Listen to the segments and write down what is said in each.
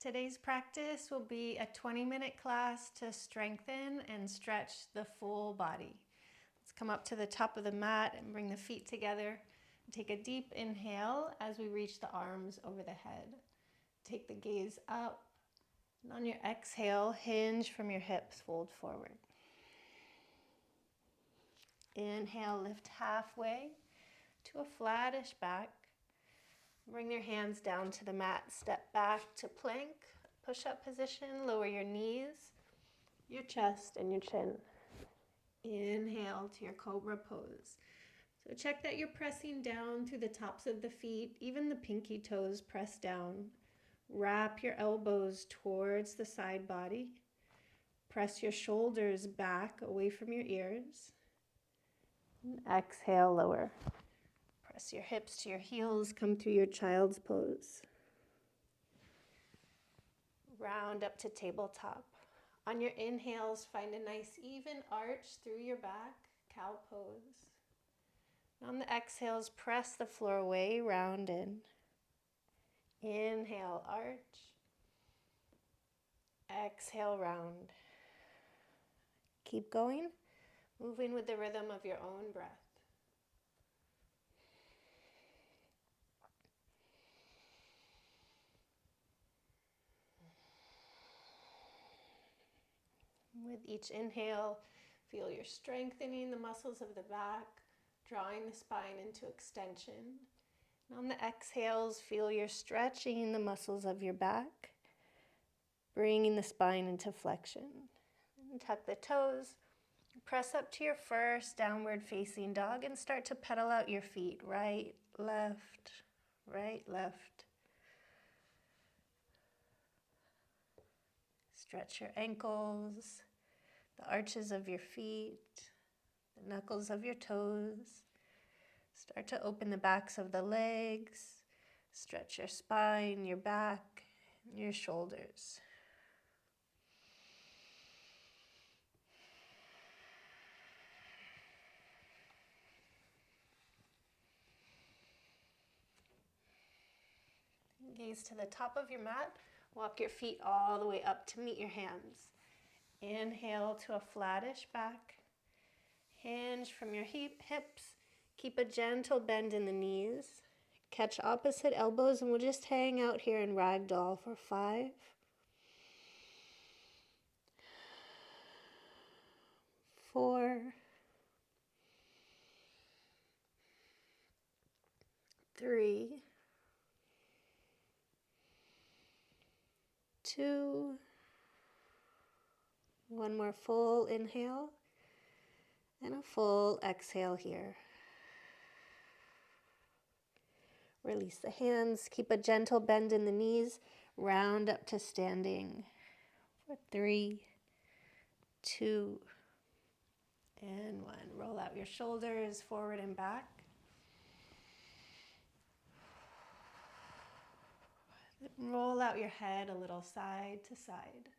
Today's practice will be a 20-minute class to strengthen and stretch the full body. Let's come up to the top of the mat and bring the feet together. Take a deep inhale as we reach the arms over the head. Take the gaze up, and on your exhale, hinge from your hips, fold forward. Inhale, lift halfway to a flattish back. Bring your hands down to the mat, step back to plank, push-up position, lower your knees, your chest, and your chin. Inhale to your cobra pose. So check that you're pressing down through the tops of the feet, even the pinky toes press down. Wrap your elbows towards the side body. Press your shoulders back away from your ears. And exhale, lower. Press your hips to your heels, come through your child's pose. Round up to tabletop. On your inhales, find a nice even arch through your back, cow pose. And on the exhales, press the floor away, round in. Inhale, arch. Exhale, round. Keep going, moving with the rhythm of your own breath. With each inhale, feel you're strengthening the muscles of the back, drawing the spine into extension. And on the exhales, feel you're stretching the muscles of your back, bringing the spine into flexion. And tuck the toes, press up to your first downward facing dog and start to pedal out your feet. Right, left, right, left. Stretch your ankles, the arches of your feet, the knuckles of your toes. Start to open the backs of the legs. Stretch your spine, your back, and your shoulders. Gaze to the top of your mat. Walk your feet all the way up to meet your hands. Inhale to a flattish back. Hinge from your hips. Keep a gentle bend in the knees. Catch opposite elbows and we'll just hang out here in ragdoll for 5, 4, 3, 2, one more full inhale and a full exhale here. Release the hands, keep a gentle bend in the knees, round up to standing for 3, 2, and 1. Roll out your shoulders forward and back. Roll out your head a little side to side.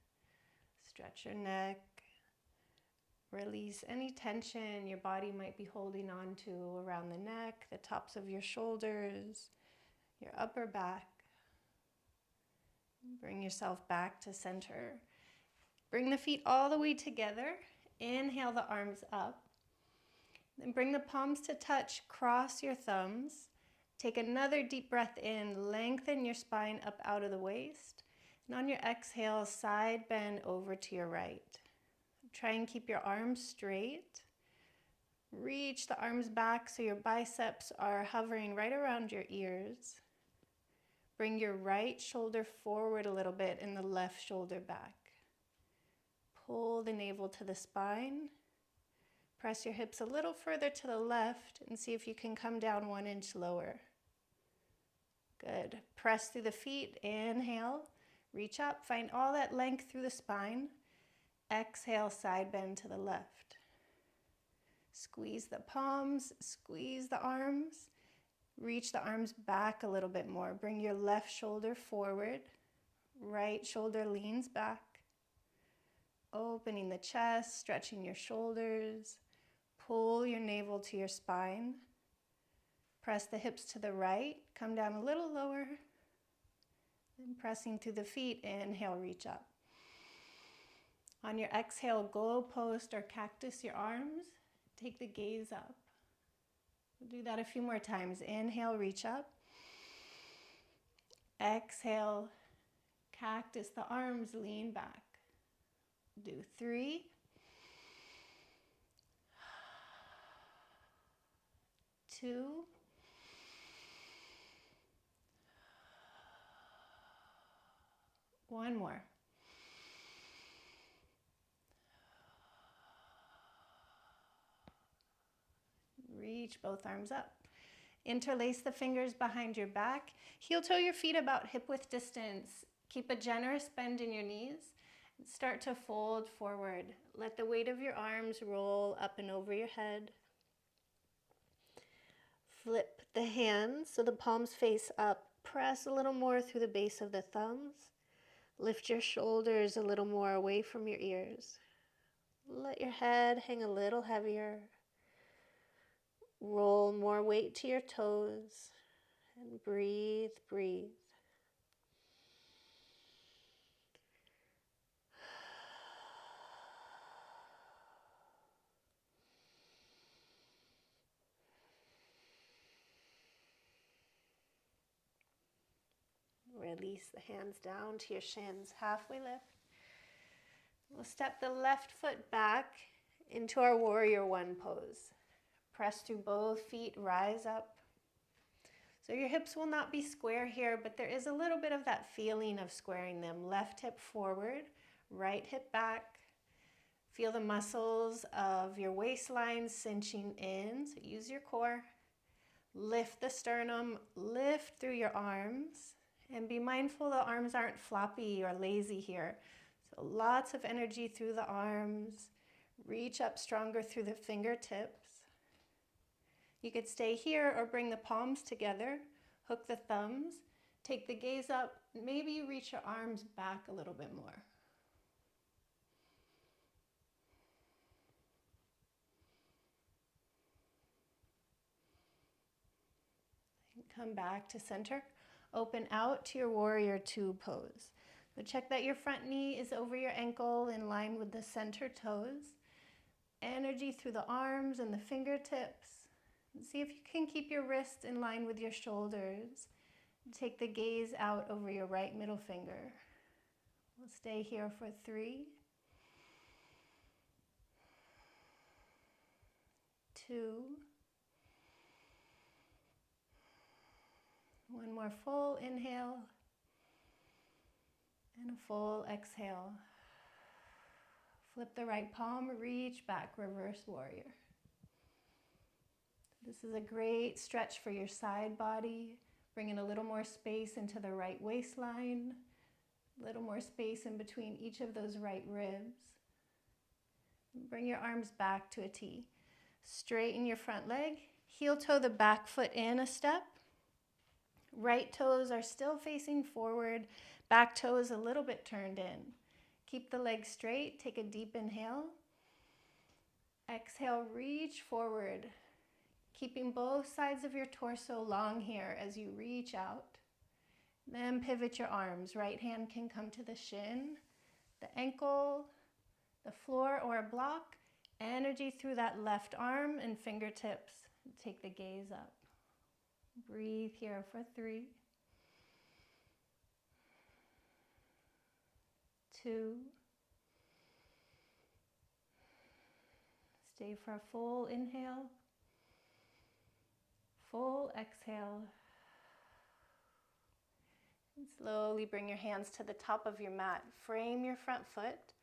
Stretch your neck. Release any tension your body might be holding on to around the neck, the tops of your shoulders, your upper back. Bring yourself back to center. Bring the feet all the way together. Inhale the arms up. Then bring the palms to touch. Cross your thumbs. Take another deep breath in. Lengthen your spine up out of the waist. And on your exhale, side bend over to your right. Try and keep your arms straight. Reach the arms back so your biceps are hovering right around your ears. Bring your right shoulder forward a little bit and the left shoulder back. Pull the navel to the spine. Press your hips a little further to the left and see if you can come down 1 inch lower. Good. Press through the feet. Inhale. Reach up. Find all that length through the spine. Exhale, side bend to the left. Squeeze the palms, squeeze the arms. Reach the arms back a little bit more. Bring your left shoulder forward. Right shoulder leans back. Opening the chest, stretching your shoulders. Pull your navel to your spine. Press the hips to the right. Come down a little lower. Then pressing through the feet, inhale, reach up. On your exhale, goalpost or cactus your arms. Take the gaze up. We'll do that a few more times. Inhale, reach up. Exhale, cactus the arms, lean back. Do 3. 2. 1 more. Reach both arms up. Interlace the fingers behind your back. Heel toe your feet about hip width distance. Keep a generous bend in your knees. Start to fold forward. Let the weight of your arms roll up and over your head. Flip the hands so the palms face up. Press a little more through the base of the thumbs. Lift your shoulders a little more away from your ears. Let your head hang a little heavier. Roll more weight to your toes. And breathe, breathe. Release the hands down to your shins, halfway lift. We'll step the left foot back into our warrior one pose. Press through both feet, rise up. So your hips will not be square here, but there is a little bit of that feeling of squaring them. Left hip forward, right hip back. Feel the muscles of your waistline cinching in, so use your core. Lift the sternum, lift through your arms. And be mindful the arms aren't floppy or lazy here. So lots of energy through the arms. Reach up stronger through the fingertips. You could stay here or bring the palms together. Hook the thumbs. Take the gaze up. Maybe you reach your arms back a little bit more. And come back to center. Open out to your warrior two pose. So check that your front knee is over your ankle in line with the center toes. Energy through the arms and the fingertips. And see if you can keep your wrists in line with your shoulders. Take the gaze out over your right middle finger. We'll stay here for 3, 2, 1 more full inhale and a full exhale. Flip the right palm, reach back, reverse warrior. This is a great stretch for your side body. Bring in a little more space into the right waistline, a little more space in between each of those right ribs. Bring your arms back to a T. Straighten your front leg, heel toe the back foot in a step. Right toes are still facing forward, back toes a little bit turned in. Keep the legs straight, take a deep inhale. Exhale, reach forward, keeping both sides of your torso long here as you reach out. Then pivot your arms. Right hand can come to the shin, the ankle, the floor or a block. Energy through that left arm and fingertips. Take the gaze up. Breathe here for 3, 2. Stay for a full inhale, full exhale. And slowly bring your hands to the top of your mat. Frame your front foot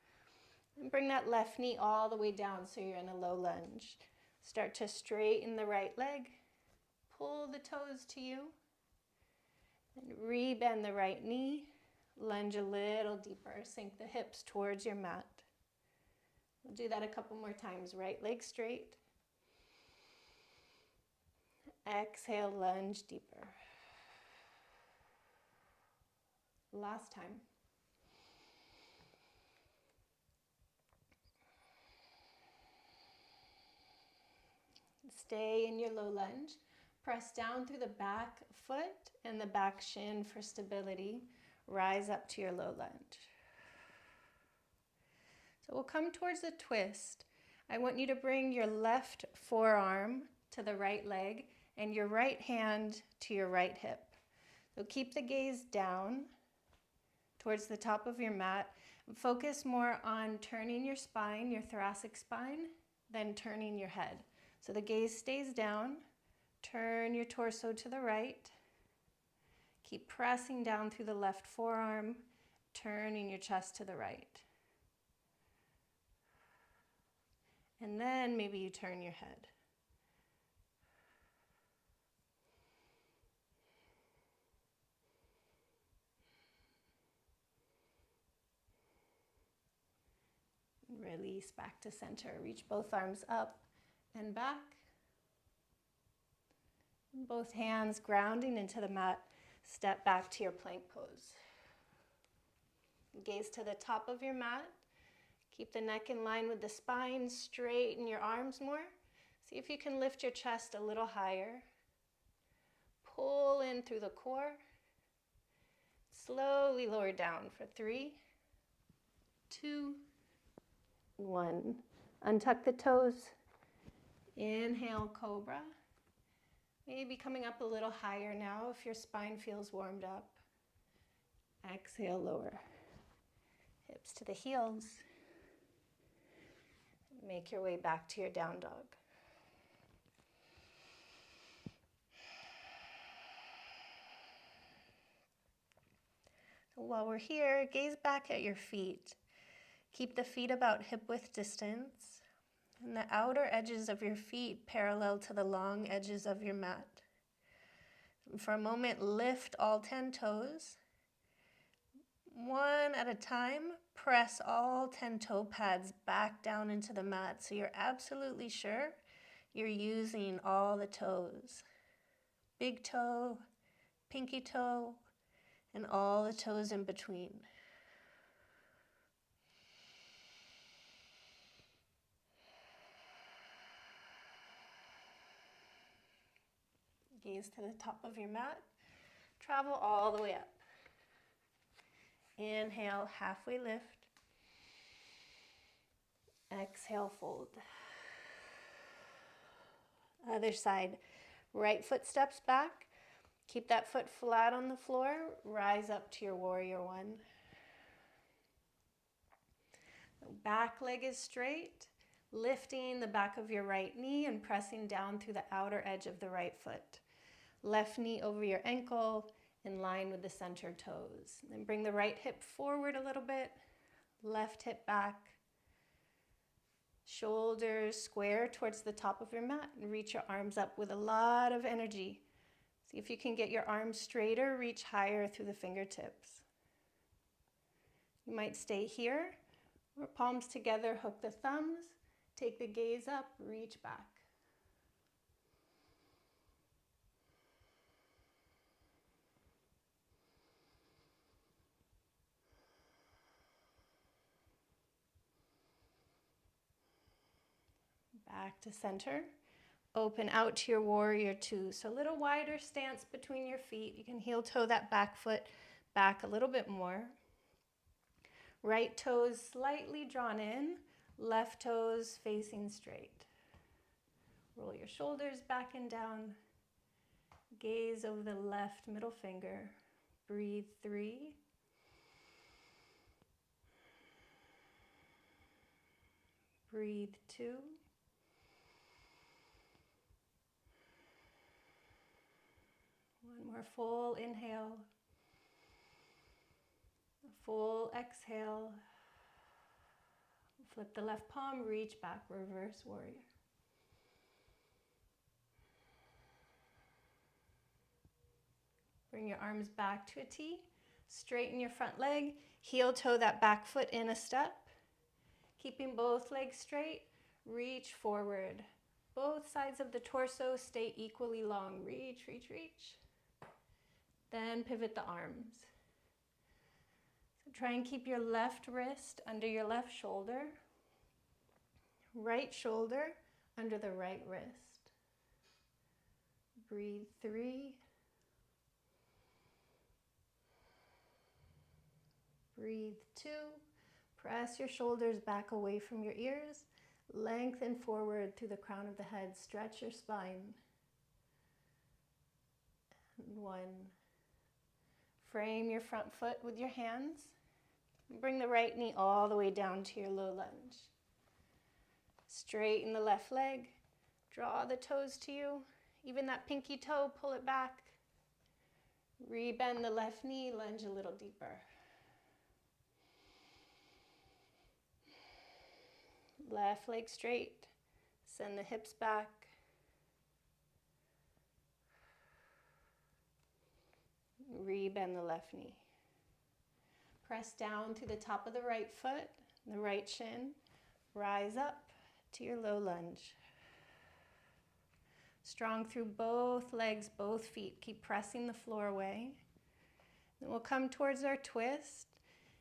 and bring that left knee all the way down so you're in a low lunge. Start to straighten the right leg. Pull the toes to you. And rebend the right knee. Lunge a little deeper. Sink the hips towards your mat. We'll do that a couple more times. Right leg straight. Exhale, lunge deeper. Last time. Stay in your low lunge. Press down through the back foot and the back shin for stability. rise up to your low lunge. So we'll come towards the twist. I want you to bring your left forearm to the right leg and your right hand to your right hip. So keep the gaze down towards the top of your mat. Focus more on turning your spine, your thoracic spine, than turning your head. So the gaze stays down. Turn your torso to the right. Keep pressing down through the left forearm, turning your chest to the right. And then maybe you turn your head. Release back to center. Reach both arms up and back. Both hands grounding into the mat. Step back to your plank pose. Gaze to the top of your mat. Keep the neck in line with the spine. Straighten your arms more. See if you can lift your chest a little higher. Pull in through the core. Slowly lower down for 3, 2, 1. Untuck the toes. Inhale, cobra. Maybe coming up a little higher now if your spine feels warmed up. Exhale, lower. Hips to the heels. Make your way back to your down dog. So while we're here, gaze back at your feet. Keep the feet about hip width distance and the outer edges of your feet parallel to the long edges of your mat. For a moment, lift all 10 toes. One at a time, press all 10 toe pads back down into the mat so you're absolutely sure you're using all the toes. Big toe, pinky toe, and all the toes in between. Gaze to the top of your mat. Travel all the way up. Inhale, halfway lift. Exhale, fold. Other side. Right foot steps back. Keep that foot flat on the floor. Rise up to your warrior one. Back leg is straight. Lifting the back of your right knee and pressing down through the outer edge of the right foot. Left knee over your ankle, in line with the center toes. Then bring the right hip forward a little bit, left hip back. Shoulders square towards the top of your mat and reach your arms up with a lot of energy. See if you can get your arms straighter, reach higher through the fingertips. You might stay here, or palms together, hook the thumbs, take the gaze up, reach back. Back to center. Open out to your warrior two. So a little wider stance between your feet. You can heel toe that back foot back a little bit more. Right toes slightly drawn in. Left toes facing straight. Roll your shoulders back and down. Gaze over the left middle finger. Breathe 3. Breathe 2. One more full inhale. A full exhale. Flip the left palm, reach back, reverse warrior. Bring your arms back to a T. Straighten your front leg. Heel toe that back foot in a step. Keeping both legs straight, reach forward. Both sides of the torso stay equally long. Reach, reach, reach. Then pivot the arms. So try and keep your left wrist under your left shoulder. Right shoulder under the right wrist. Breathe 3. Breathe 2. Press your shoulders back away from your ears. Lengthen forward through the crown of the head. Stretch your spine. And 1. Frame your front foot with your hands. Bring the right knee all the way down to your low lunge. Straighten the left leg. Draw the toes to you. Even that pinky toe, pull it back. Rebend the left knee, lunge a little deeper. Left leg straight. Send the hips back. Rebend the left knee. Press down to the top of the right foot, the right shin. Rise up to your low lunge. Strong through both legs, both feet. Keep pressing the floor away. Then we'll come towards our twist.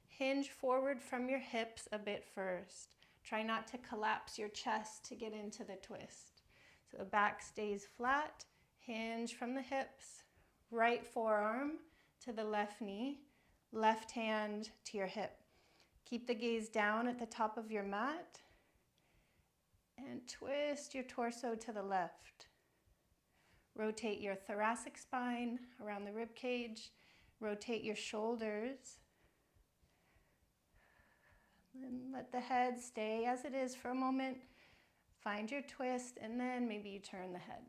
Hinge forward from your hips a bit first. Try not to collapse your chest to get into the twist. So the back stays flat. Hinge from the hips. Right forearm to the left knee. Left hand to your hip. Keep the gaze down at the top of your mat. And twist your torso to the left. Rotate your thoracic spine around the rib cage. Rotate your shoulders. And let the head stay as it is for a moment. Find your twist, and then maybe you turn the head.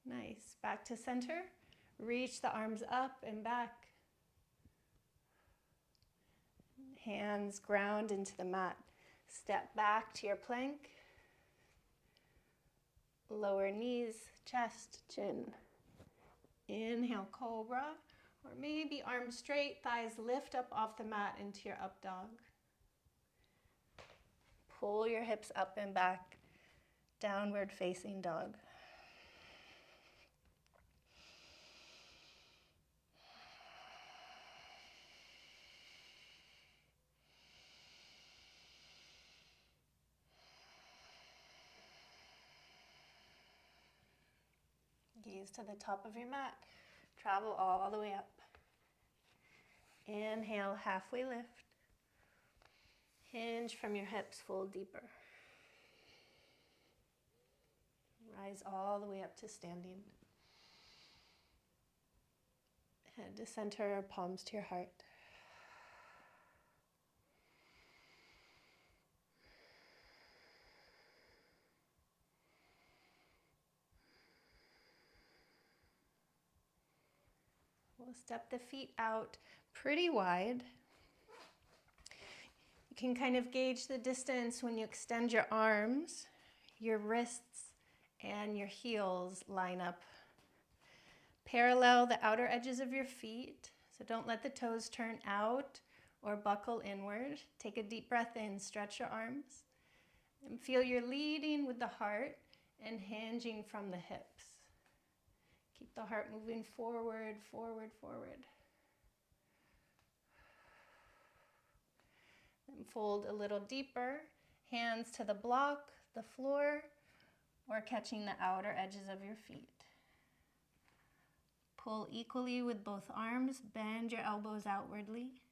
Nice. Back to center. Reach the arms up and back. Hands ground into the mat. Step back to your plank. Lower knees, chest, chin. Inhale, cobra. Or maybe arms straight, thighs lift up off the mat into your up dog. Pull your hips up and back. Downward facing dog. Gaze to the top of your mat. Travel all the way up. Inhale, halfway lift. Hinge from your hips, fold deeper. Rise all the way up to standing. Head to center, palms to your heart. We'll step the feet out pretty wide. You can kind of gauge the distance when you extend your arms, your wrists, and your heels line up. Parallel the outer edges of your feet, so don't let the toes turn out or buckle inward. Take a deep breath in, stretch your arms, and feel you're leading with the heart and hinging from the hips. Keep the heart moving forward, forward, forward. Then fold a little deeper, hands to the block, the floor, or catching the outer edges of your feet. Pull equally with both arms, bend your elbows outwardly.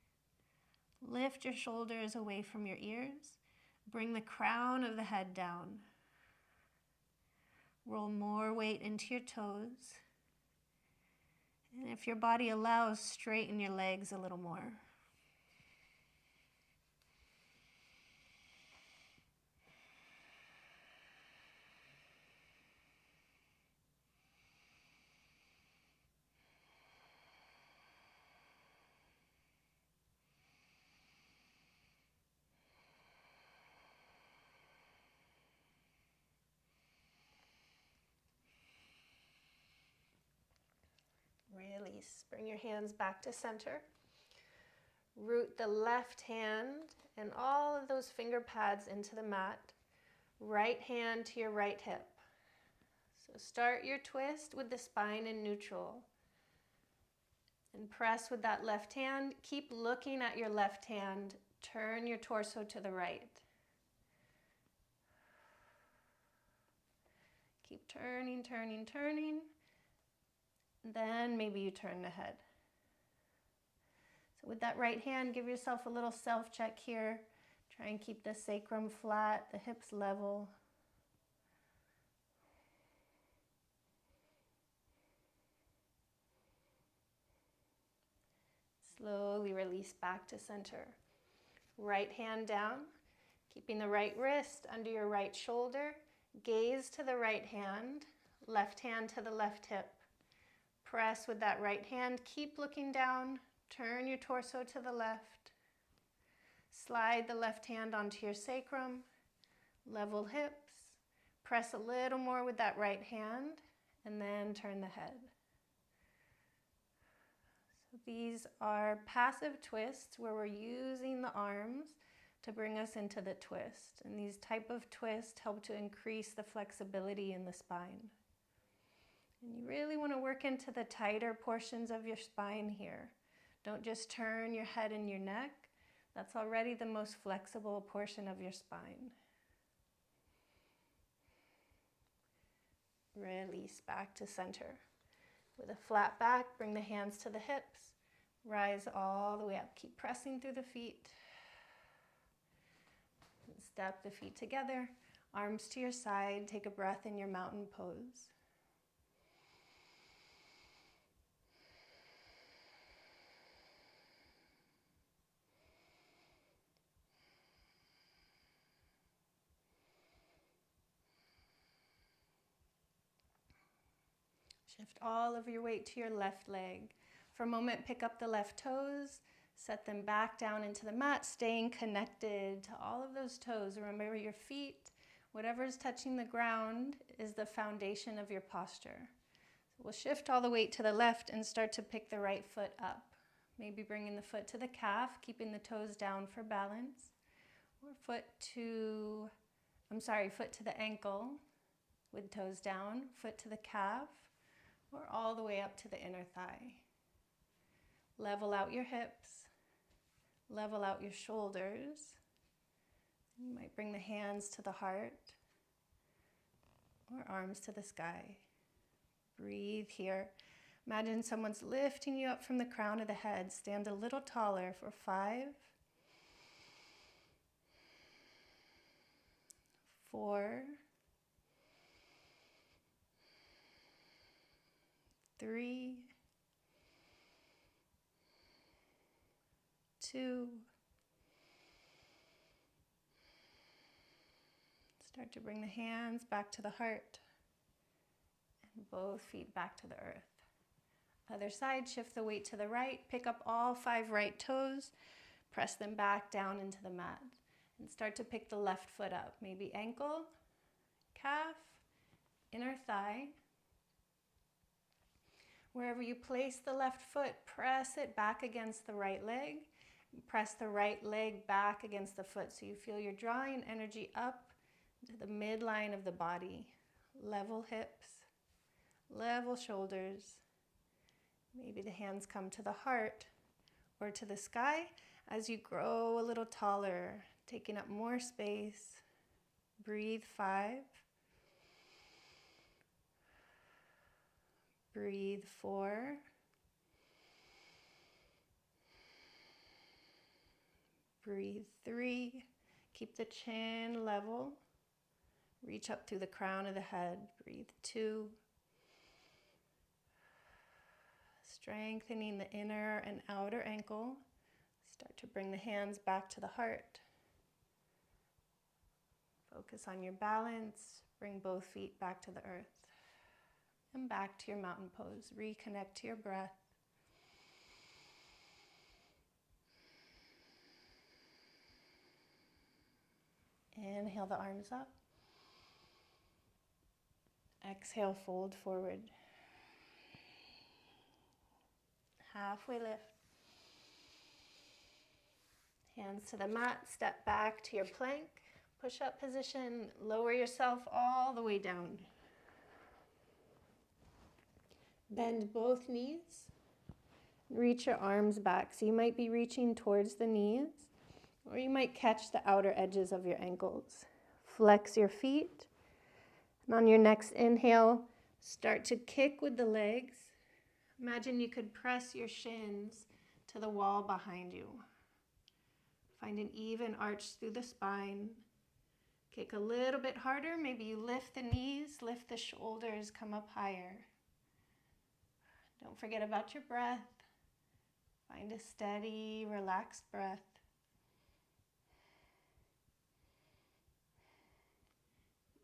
Lift your shoulders away from your ears. Bring the crown of the head down. Roll more weight into your toes. And if your body allows, straighten your legs a little more. Release. Bring your hands back to center. Root the left hand and all of those finger pads into the mat. Right hand to your right hip. So start your twist with the spine in neutral. And press with that left hand. Keep looking at your left hand. Turn your torso to the right. Keep turning, turning, turning. Then maybe you turn the head. So with that right hand, give yourself a little self-check here. Try and keep the sacrum flat, the hips level. Slowly release back to center. Right hand down, keeping the right wrist under your right shoulder. Gaze to the right hand, left hand to the left hip. Press with that right hand, keep looking down. Turn your torso to the left. Slide the left hand onto your sacrum. Level hips. Press a little more with that right hand, and then turn the head. So these are passive twists where we're using the arms to bring us into the twist. And these type of twists help to increase the flexibility in the spine. And you really want to work into the tighter portions of your spine here. Don't just turn your head and your neck. That's already the most flexible portion of your spine. Release back to center. With a flat back, bring the hands to the hips. Rise all the way up. Keep pressing through the feet. Step the feet together. Arms to your side. Take a breath in your mountain pose. Shift all of your weight to your left leg. For a moment, pick up the left toes, set them back down into the mat, staying connected to all of those toes. Remember your feet, whatever's touching the ground is the foundation of your posture. So we'll shift all the weight to the left and start to pick the right foot up. Maybe bringing the foot to the calf, keeping the toes down for balance. Or foot to the ankle with toes down, foot to the calf, or all the way up to the inner thigh. Level out your hips, level out your shoulders. You might bring the hands to the heart or arms to the sky. Breathe here. Imagine someone's lifting you up from the crown of the head. Stand a little taller for 5, 4, 3, 2. Start to bring the hands back to the heart and both feet back to the earth. Other side, shift the weight to the right. Pick up all 5 right toes. Press them back down into the mat. And start to pick the left foot up. Maybe ankle, calf, inner thigh. Wherever you place the left foot, press it back against the right leg. Press the right leg back against the foot so you feel you're drawing energy up to the midline of the body. Level hips, level shoulders. Maybe the hands come to the heart or to the sky as you grow a little taller, taking up more space. Breathe 5. Breathe 4. Breathe 3. Keep the chin level. Reach up through the crown of the head. Breathe 2. Strengthening the inner and outer ankle. Start to bring the hands back to the heart. Focus on your balance. Bring both feet back to the earth. And back to your mountain pose. Reconnect to your breath. Inhale the arms up. Exhale, fold forward. Halfway lift. Hands to the mat, step back to your plank. Push-up position, lower yourself all the way down. Bend both knees. Reach your arms back. So you might be reaching towards the knees, or you might catch the outer edges of your ankles. Flex your feet And on your next inhale, start to kick with the legs. Imagine you could press your shins to the wall behind you. Find an even arch through the spine. Kick a little bit harder. Maybe you lift the knees, lift the shoulders, come up higher. Don't forget about your breath. Find a steady, relaxed breath.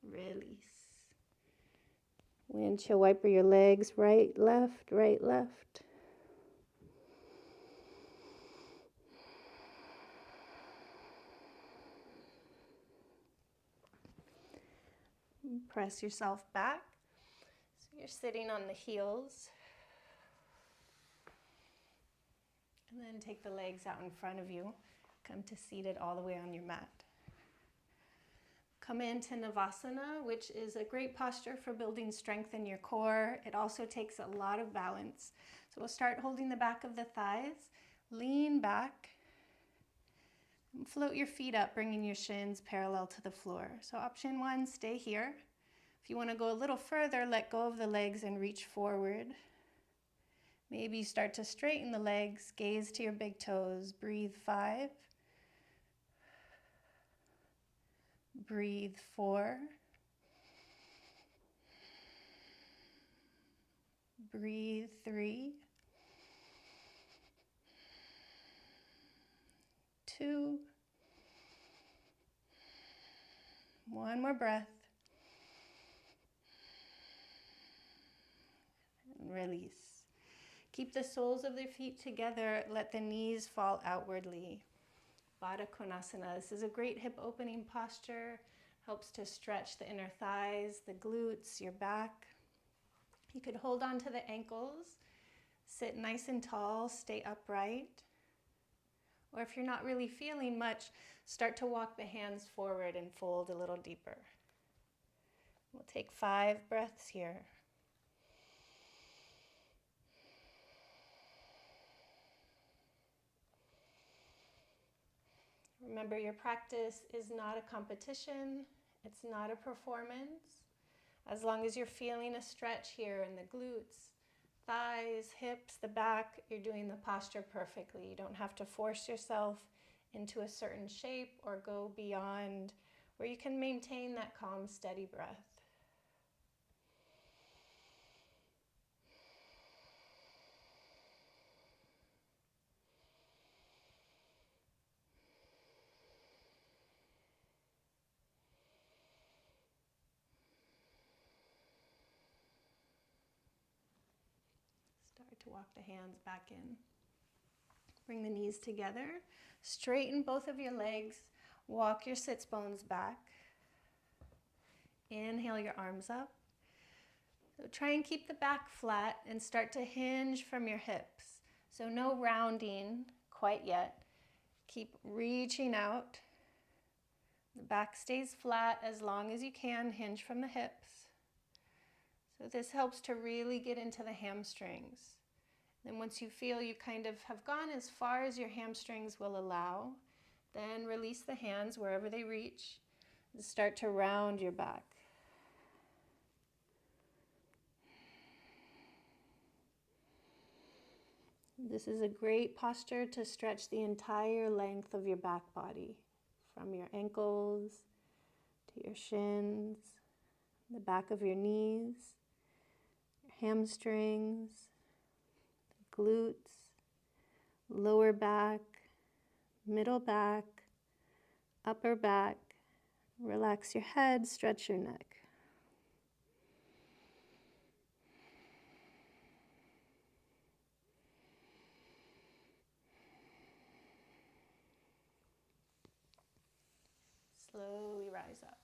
Release. Windshield wiper your legs, right, left, right, left. Press yourself back. So you're sitting on the heels. And then take the legs out in front of you. Come to seated all the way on your mat. Come into Savasana, which is a great posture for building strength in your core. It also takes a lot of balance. So we'll start holding the back of the thighs. Lean back. And float your feet up, bringing your shins parallel to the floor. So option 1, stay here. If you want to go a little further, let go of the legs and reach forward. Maybe you start to straighten the legs, gaze to your big toes. Breathe 5. Breathe 4. Breathe 3. 2. One more breath. And release. Keep the soles of the feet together. Let the knees fall outwardly. Baddha Konasana. This is a great hip opening posture. Helps to stretch the inner thighs, the glutes, your back. You could hold on to the ankles. Sit nice and tall. Stay upright. Or if you're not really feeling much, start to walk the hands forward and fold a little deeper. We'll take 5 breaths here. Remember, your practice is not a competition. It's not a performance. As long as you're feeling a stretch here in the glutes, thighs, hips, the back, you're doing the posture perfectly. You don't have to force yourself into a certain shape or go beyond, where you can maintain that calm, steady breath. Start to walk the hands back in. Bring the knees together. Straighten both of your legs. Walk your sits bones back. Inhale your arms up. So try and keep the back flat and start to hinge from your hips. So no rounding quite yet. Keep reaching out. The back stays flat as long as you can. Hinge from the hips. So this helps to really get into the hamstrings. Then once you feel you kind of have gone as far as your hamstrings will allow, then release the hands wherever they reach and start to round your back. This is a great posture to stretch the entire length of your back body, from your ankles to your shins, the back of your knees, your hamstrings, glutes, lower back, middle back, upper back. Relax your head, stretch your neck. Slowly rise up.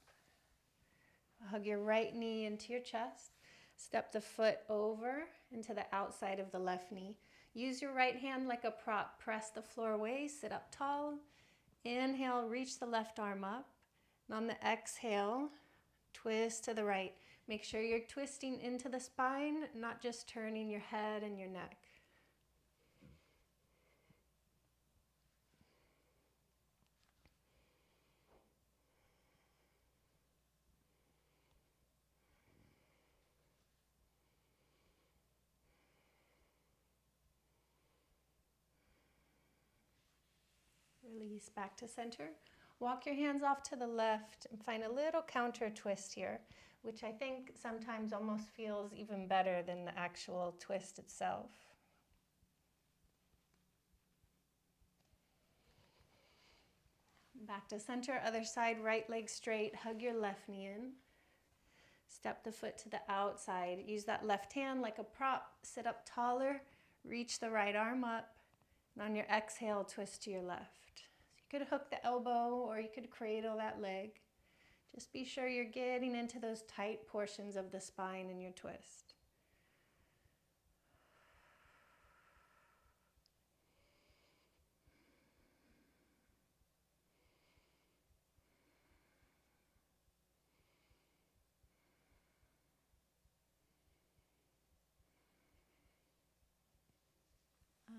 Hug your right knee into your chest. Step the foot over into the outside of the left knee. Use your right hand like a prop. Press the floor away. Sit up tall. Inhale, reach the left arm up. And on the exhale, twist to the right. Make sure you're twisting into the spine, not just turning your head and your neck. Release back to center. Walk your hands off to the left and find a little counter twist here, which I think sometimes almost feels even better than the actual twist itself. Back to center, other side, right leg straight, hug your left knee in. Step the foot to the outside. Use that left hand like a prop. Sit up taller, reach the right arm up, and on your exhale, twist to your left. You could hook the elbow or you could cradle that leg. Just be sure you're getting into those tight portions of the spine in your twist.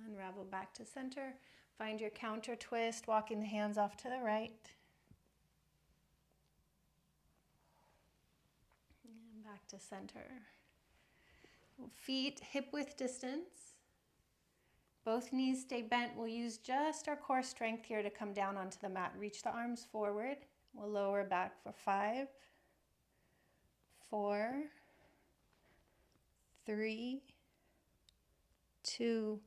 Unravel back to center. Find your counter twist, walking the hands off to the right. And back to center. Feet hip width distance. Both knees stay bent. We'll use just our core strength here to come down onto the mat. Reach the arms forward. We'll lower back for 5, 4, 3, 2,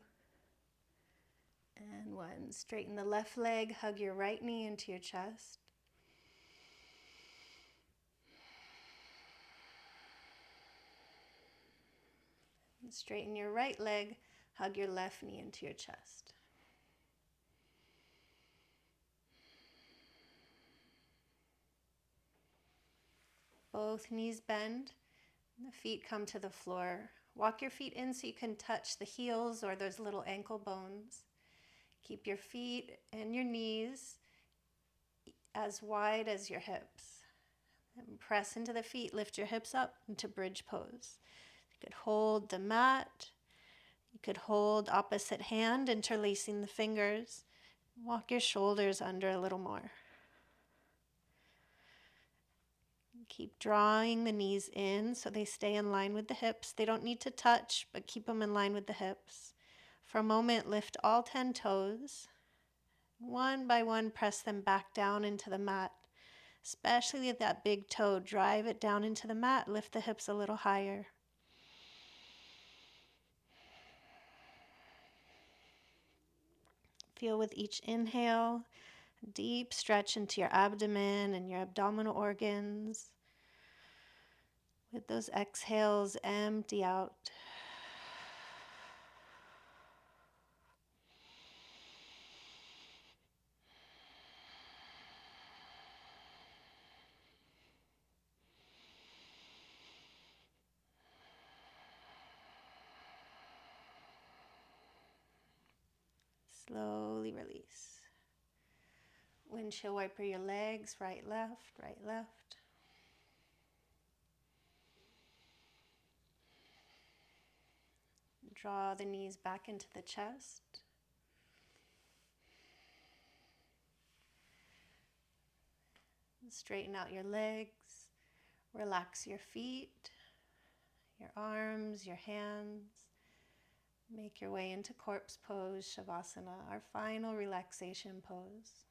and 1. Straighten the left leg, hug your right knee into your chest. And straighten your right leg, hug your left knee into your chest. Both knees bend, and the feet come to the floor. Walk your feet in so you can touch the heels or those little ankle bones. Keep your feet and your knees as wide as your hips. And press into the feet, lift your hips up into bridge pose. You could hold the mat. You could hold opposite hand, interlacing the fingers. Walk your shoulders under a little more. Keep drawing the knees in so they stay in line with the hips. They don't need to touch, but keep them in line with the hips. For a moment, lift all 10 toes. One by one, press them back down into the mat. Especially with that big toe, drive it down into the mat, lift the hips a little higher. Feel with each inhale, deep stretch into your abdomen and your abdominal organs. With those exhales, empty out. Slowly release. Windshield wiper your legs, right, left, right, left. Draw the knees back into the chest. Straighten out your legs. Relax your feet, your arms, your hands. Make your way into corpse pose, Savasana, our final relaxation pose.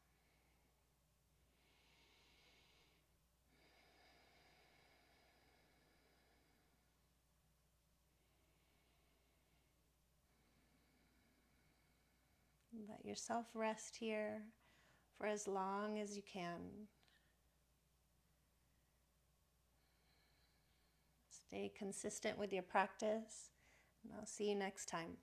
Let yourself rest here for as long as you can. Stay consistent with your practice, and I'll see you next time.